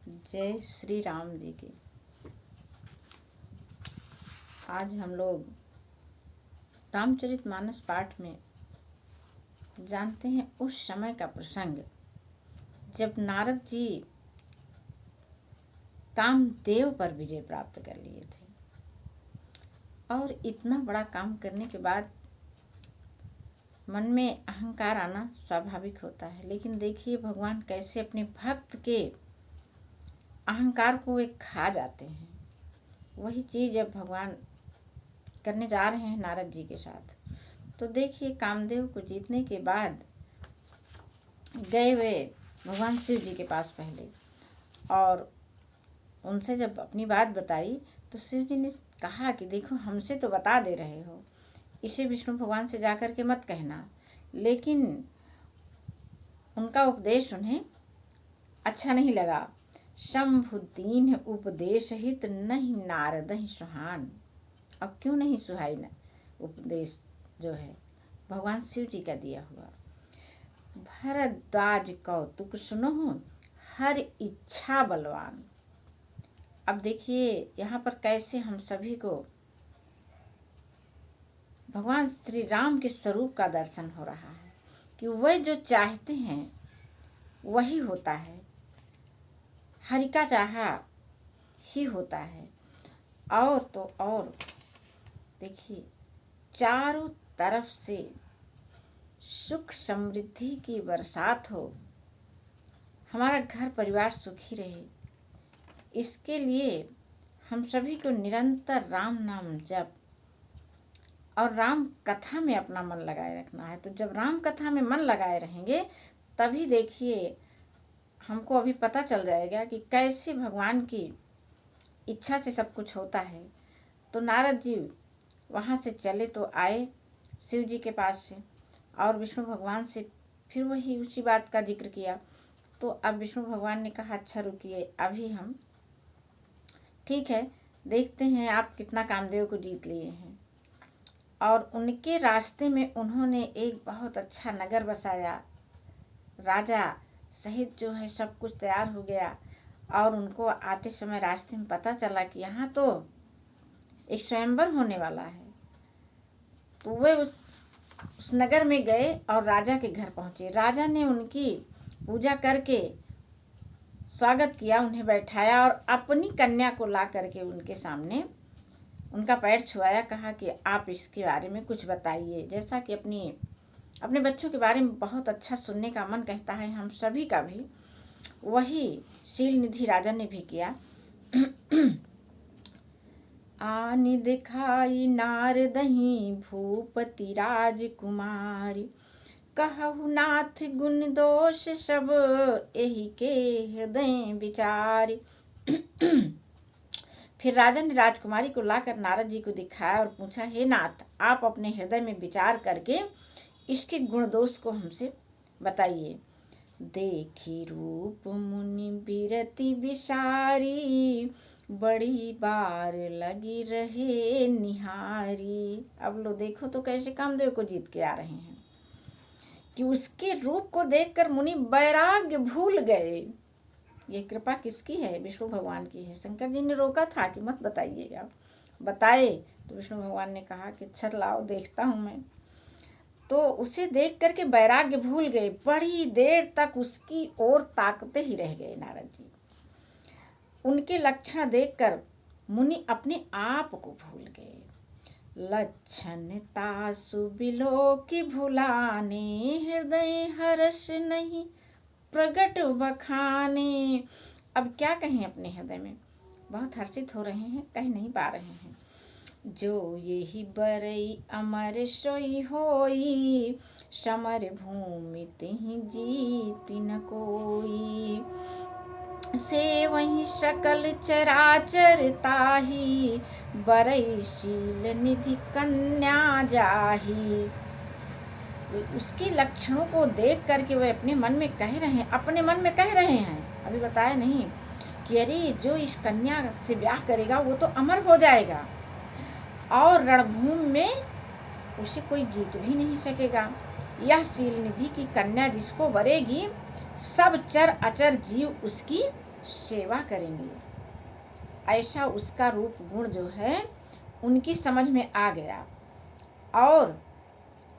जय श्री राम जी की। आज हम लोग रामचरितमानस पाठ में जानते हैं उस समय का प्रसंग जब नारद जी कामदेव पर विजय प्राप्त कर लिए थे। और इतना बड़ा काम करने के बाद मन में अहंकार आना स्वाभाविक होता है, लेकिन देखिए भगवान कैसे अपने भक्त के अहंकार को वे खा जाते हैं। वही चीज़ अब भगवान करने जा रहे हैं नारद जी के साथ। तो देखिए कामदेव को जीतने के बाद गए वे भगवान शिव जी के पास पहले, और उनसे जब अपनी बात बताई तो शिव जी ने कहा कि देखो हमसे तो बता दे रहे हो, इसे विष्णु भगवान से जाकर के मत कहना। लेकिन उनका उपदेश उन्हें अच्छा नहीं लगा। शंभु दीन उपदेश हित नहीं नारद ही सुहान। अब क्यों नहीं सुहाई न उपदेश जो है भगवान शिव जी का दिया हुआ। भरद्वाज कौतुक सुनो हर इच्छा बलवान। अब देखिए यहाँ पर कैसे हम सभी को भगवान श्री राम के स्वरूप का दर्शन हो रहा है कि वह जो चाहते हैं वही होता है, हरि का चाहा ही होता है। और तो और देखिए चारों तरफ से सुख समृद्धि की बरसात हो, हमारा घर परिवार सुखी रहे, इसके लिए हम सभी को निरंतर राम नाम जप और राम कथा में अपना मन लगाए रखना है। तो जब राम कथा में मन लगाए रहेंगे तभी देखिए हमको अभी पता चल जाएगा कि कैसे भगवान की इच्छा से सब कुछ होता है। तो नारद जी वहाँ से चले तो आए शिव जी के पास से, और विष्णु भगवान से फिर वही उसी बात का जिक्र किया। तो अब विष्णु भगवान ने कहा अच्छा रुकिए, अभी हम ठीक है देखते हैं आप कितना कामदेव को जीत लिए हैं। और उनके रास्ते में उन्होंने एक बहुत अच्छा नगर बसाया, राजा सहित जो है सब कुछ तैयार हो गया। और उनको आते समय रास्ते में पता चला कि यहाँ तो एक स्वयंवर होने वाला है। तो वे उस नगर में गए और राजा के घर पहुँचे। राजा ने उनकी पूजा करके स्वागत किया, उन्हें बैठाया और अपनी कन्या को ला करके उनके सामने उनका पैर छुआया। कहा कि आप इसके बारे में कुछ बताइए। जैसा कि अपने बच्चों के बारे में बहुत अच्छा सुनने का मन कहता है हम सभी का भी, वही शील निधि राजा ने भी किया। आनि दिखाई नारदहि भूपति राजकुमारी, कहु नाथ गुण दोष सब एहि के हृदय विचारी। फिर राजा ने राजकुमारी को लाकर नारद जी को दिखाया और पूछा, हे नाथ आप अपने हृदय में विचार करके इसके गुण दोष को हमसे बताइए। देखी रूप मुनि बिरति विसारी, बड़ी बार लगी रहे निहारी। अब लो देखो तो कैसे कामदेव को जीत के आ रहे हैं कि उसके रूप को देखकर मुनि वैराग्य भूल गए। ये कृपा किसकी है? विष्णु भगवान की है। शंकर जी ने रोका था कि मत बताइएगा। बताए तो विष्णु भगवान ने कहा कि अच्छा लाओ देखता हूँ मैं। तो उसे देख करके वैराग्य भूल गए, बड़ी देर तक उसकी ओर ताकते ही रह गए नारद जी। उनके लक्षण देखकर मुनि अपने आप को भूल गए। लक्षण तासु बिलो की भुलाने, हृदय हर्ष नहीं प्रगट बखाने। अब क्या कहें, अपने हृदय में बहुत हर्षित हो रहे हैं, कह नहीं पा रहे हैं। जो यही बरई अमर सोई होई, समर भूमि तिहि जीति न कोई। से वही सकल चराचर ताही, बरई शील निधि कन्या जाही। उसके लक्षणों को देख करके वे अपने मन में कह रहे हैं, अपने मन में कह रहे हैं, अभी बताया नहीं कि अरे जो इस कन्या से ब्याह करेगा वो तो अमर हो जाएगा और रणभूमि में उसे कोई जीत भी नहीं सकेगा। यह शील निधि की कन्या जिसको वरेगी सब चर अचर जीव उसकी सेवा करेंगे। ऐसा उसका रूप गुण जो है उनकी समझ में आ गया, और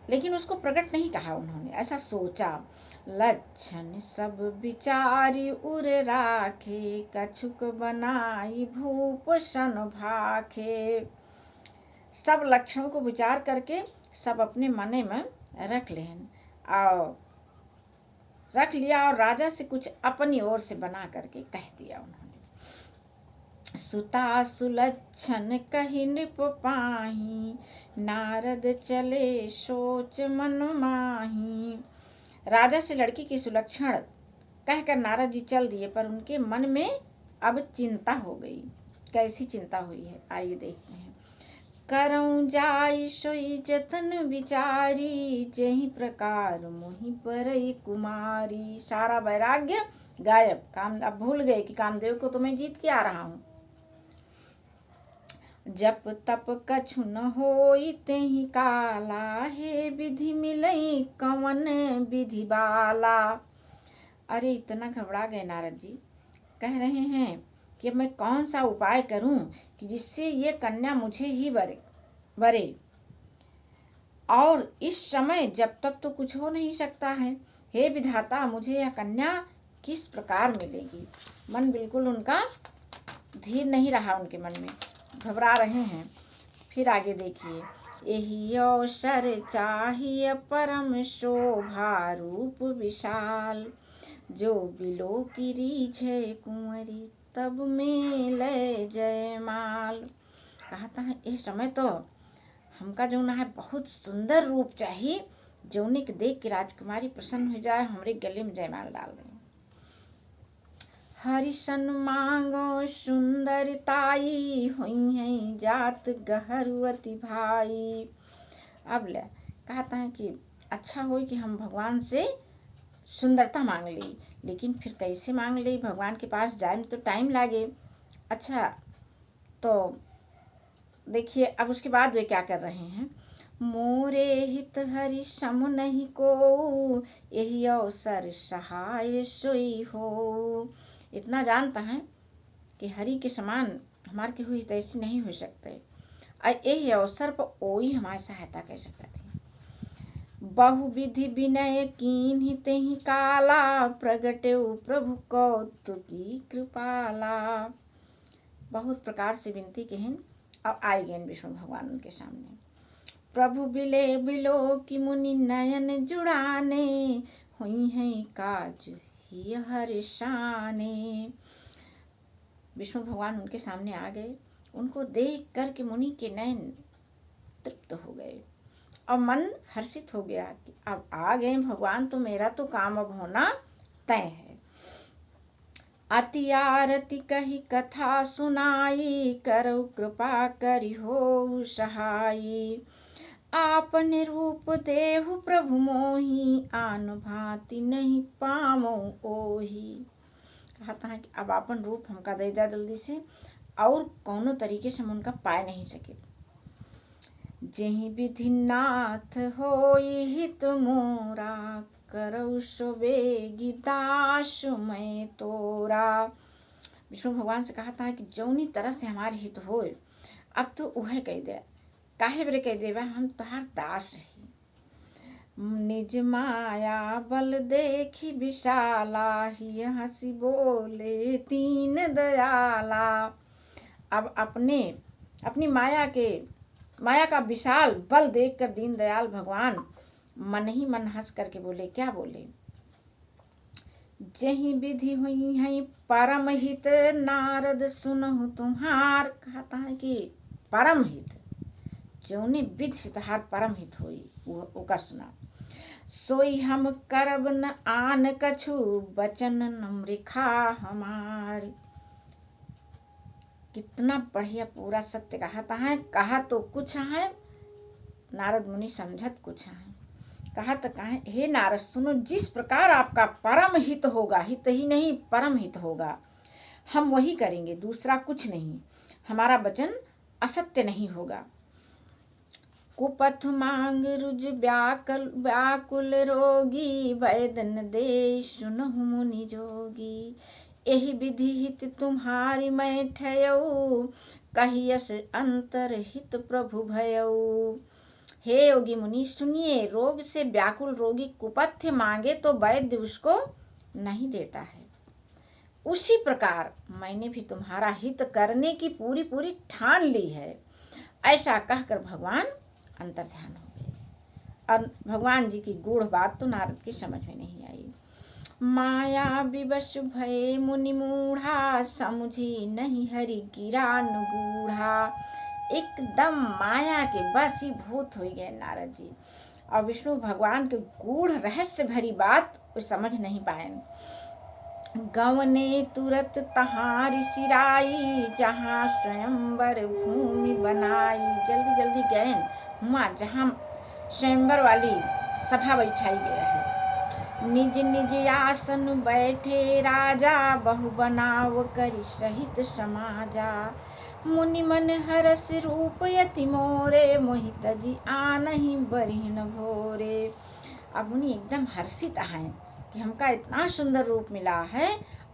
लेकिन उसको प्रकट नहीं कहा उन्होंने, ऐसा सोचा। लक्षण सब विचारी उर राखे, कछुक बनाई भूप सन भाखे। सब लक्षणों को विचार करके सब अपने मने में रख लेन, और रख लिया, और राजा से कुछ अपनी ओर से बना करके कह दिया उन्होंने। सुता सुलक्षण कही नृप पाही, नारद चले सोच मन माही। राजा से लड़की की सुलक्षण कहकर नारद जी चल दिए, पर उनके मन में अब चिंता हो गई। कैसी चिंता हुई है, आइए देखते हैं। करऊं जाई सोई जतन विचारी, जही प्रकार मोहि परई कुमारी। सारा वैराग्य गायब, काम अब भूल गए कि कामदेव को तो मैं जीत के आ रहा हूँ। जप तप कछु न होई तेहि काला, हे विधि मिलई कवन विधि बाला। अरे इतना घबरा गए नारद जी, कह रहे हैं कि मैं कौन सा उपाय करूं कि जिससे ये कन्या मुझे ही वरे, और इस समय जब तक तो कुछ हो नहीं सकता है। हे विधाता, मुझे यह कन्या किस प्रकार मिलेगी। मन बिल्कुल उनका धीर नहीं रहा, उनके मन में घबरा रहे हैं। फिर आगे देखिए। यही अवसर चाहिए परम शोभा रूप विशाल, जो बिलो की रीझे कुंवरी तब में ले जयमाल। कहता है इस समय तो हमका जो ना है बहुत सुंदर रूप चाहिए, जौने के देख के राजकुमारी प्रसन्न हो जाए, हमरे गले में जयमाल डाल दें। हरिशन मांगो सुंदरताई, हुई है जात गहरुअति भाई। अब ले कहता है कि अच्छा हो कि हम भगवान से सुंदरता मांग ली, लेकिन फिर कैसे मांग ली, भगवान के पास जाए में तो टाइम लागे। अच्छा तो देखिए अब उसके बाद वे क्या कर रहे हैं। मोरे हित हरि सम नहीं को, यही अवसर सहाय सोई हो। इतना जानता है कि हरि के समान हमारे के हुई तैसी नहीं हो सकते, और यही अवसर पर ओई हमारी सहायता कर सकते थे। बहुविधि विनय कीन्हि तेहि काला, प्रगटे प्रभु कौतुकी कृपाला। बहुत प्रकार से विनती कहन, अब आए गए विष्णु भगवान उनके सामने। प्रभु बिले बिलो की मुनि नयन जुड़ाने, हुई है काज ही हर्षाने। विष्णु भगवान उनके सामने आ गए, उनको देख कर के मुनि के नयन तृप्त हो गए, और मन हर्षित हो गया कि अब आ गए भगवान, तो मेरा तो काम अब होना तय है। अति आरती कही कथा सुनाई, करौ कृपा करी हो सहाई। आपने रूप देहु प्रभु मोही, आन भांति नहीं पामो ओही। कहता है कि अब आपन रूप हमका दे दिया जल्दी से, और कौनो तरीके से हम उनका पाए नहीं सके। जेहि विधि नाथ होई हित मोरा, करौ सो बेगी दास मैं तोरा। विष्णु भगवान से कहता है कि जौनी तरह से हमारे हित होए, अब तो वह कह दे। काहे बरे कह देवा, हम तोहार दास रही। निज माया बल देखी विशाला, ही हंसी बोले तीन दयाला। अब अपनी माया का विशाल बल देखकर दीन दयाल भगवान मन ही मन हंस करके बोले, क्या बोले। जही विधि हुई है परम हित, नारद सुनहु तुम्हार। कहता है कि परम हित, जौने विधि से तहार परम हित हुई वो का सुना। सोई हम करब न आन कछु, बचन नम्रिखा हमार। कितना बढ़िया पूरा सत्य कहता है। कहा तो कुछ है, नारद मुनि समझत कुछ है। कहा तो कहे, हे नारद सुनो, जिस प्रकार आपका परम हित होगा, हित ही नहीं परम हित होगा, हम वही करेंगे, दूसरा कुछ नहीं। हमारा वचन असत्य नहीं होगा। कुपथ मांग रुज व्याकुल रोगी, वैदन दे सुनहु मुनि जोगी। यही विधि हित तुम्हारी मैं ठयऊ, कहियस अंतर हित प्रभु भयऊ। हे योगी मुनि सुनिए, रोग से व्याकुल रोगी कुपथ्य मांगे तो वैद्य उसको नहीं देता है। उसी प्रकार मैंने भी तुम्हारा हित करने की पूरी पूरी ठान ली है। ऐसा कहकर भगवान अंतर्ध्यान हो गए। और भगवान जी की गूढ़ बात तो नारद की समझ में नहीं आई। माया विवश भय मुनि मूढ़ा, समझी नहीं हरि गिरा अनुगूढ़ा। एकदम माया के वशीभूत हो गए नारद जी, और विष्णु भगवान के गूढ़ रहस्य भरी बात वो समझ नहीं पाए। गवने तुरत तहाँ ऋषिराई, जहाँ स्वयंवर भूमि बनाई। जल्दी जल्दी गए वहाँ जहाँ स्वयंवर वाली सभा बैठाई गया है। निज निज आसन बैठे राजा, बहु बनाव करि सहित समाजा। मुनि मन हरस रूप यति मोरे, मोहित जी आनहि बरिन भोरे। अब मुनि एकदम हर्षित हैं कि हमका इतना सुंदर रूप मिला है,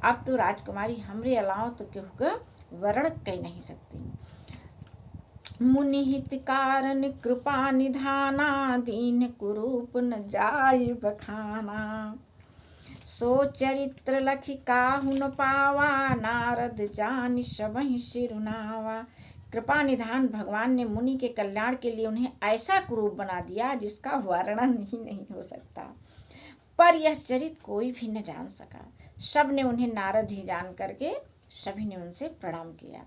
अब तो राजकुमारी हमरे अलावा तो केहू का वर्ण कह नहीं सकती। मुनि हित कारण कृपा निधाना, दीन कुरूप न जाय बखाना। सो चरित्र लखि काहु न पावा, नारद जानि सबहि सिरुनावा। कृपा निधान भगवान ने मुनि के कल्याण के लिए उन्हें ऐसा कुरूप बना दिया जिसका वर्णन ही नहीं हो सकता। पर यह चरित्र कोई भी न जान सका। सब ने उन्हें नारद ही जान करके सभी ने उनसे प्रणाम किया।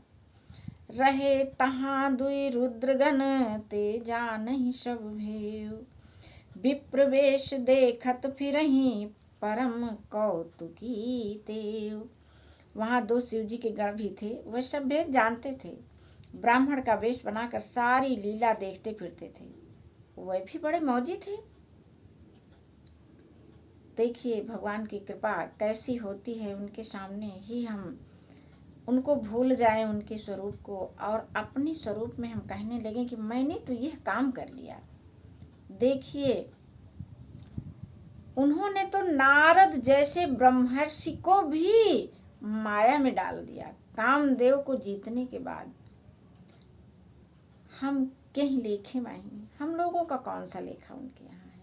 रहे तहाँ दुई रुद्रगण, ते जानहि सब भेव। विप्रवेश देखत फिरहि, परम कौतुकी तेव। वहाँ दो शिव जी के गण भी थे, वह सब भेद जानते थे। ब्राह्मण का वेश बनाकर सारी लीला देखते फिरते थे, वह भी बड़े मौजी थे। देखिए भगवान की कृपा कैसी होती है, उनके सामने ही हम उनको भूल जाएं, उनके स्वरूप को, और अपने स्वरूप में हम कहने लगे कि मैंने तो यह काम कर लिया। देखिए उन्होंने तो नारद जैसे ब्रह्मर्षि को भी माया में डाल दिया। कामदेव को जीतने के बाद हम कहीं लेखे माएंगे, हम लोगों का कौन सा लेखा उनके यहाँ है।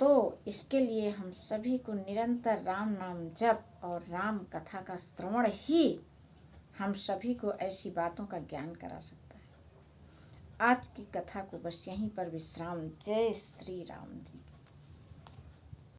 तो इसके लिए हम सभी को निरंतर राम नाम जप और राम कथा का श्रवण ही हम सभी को ऐसी बातों का ज्ञान करा सकता है। आज की कथा को बस यहीं पर विश्राम। जय श्री राम जी।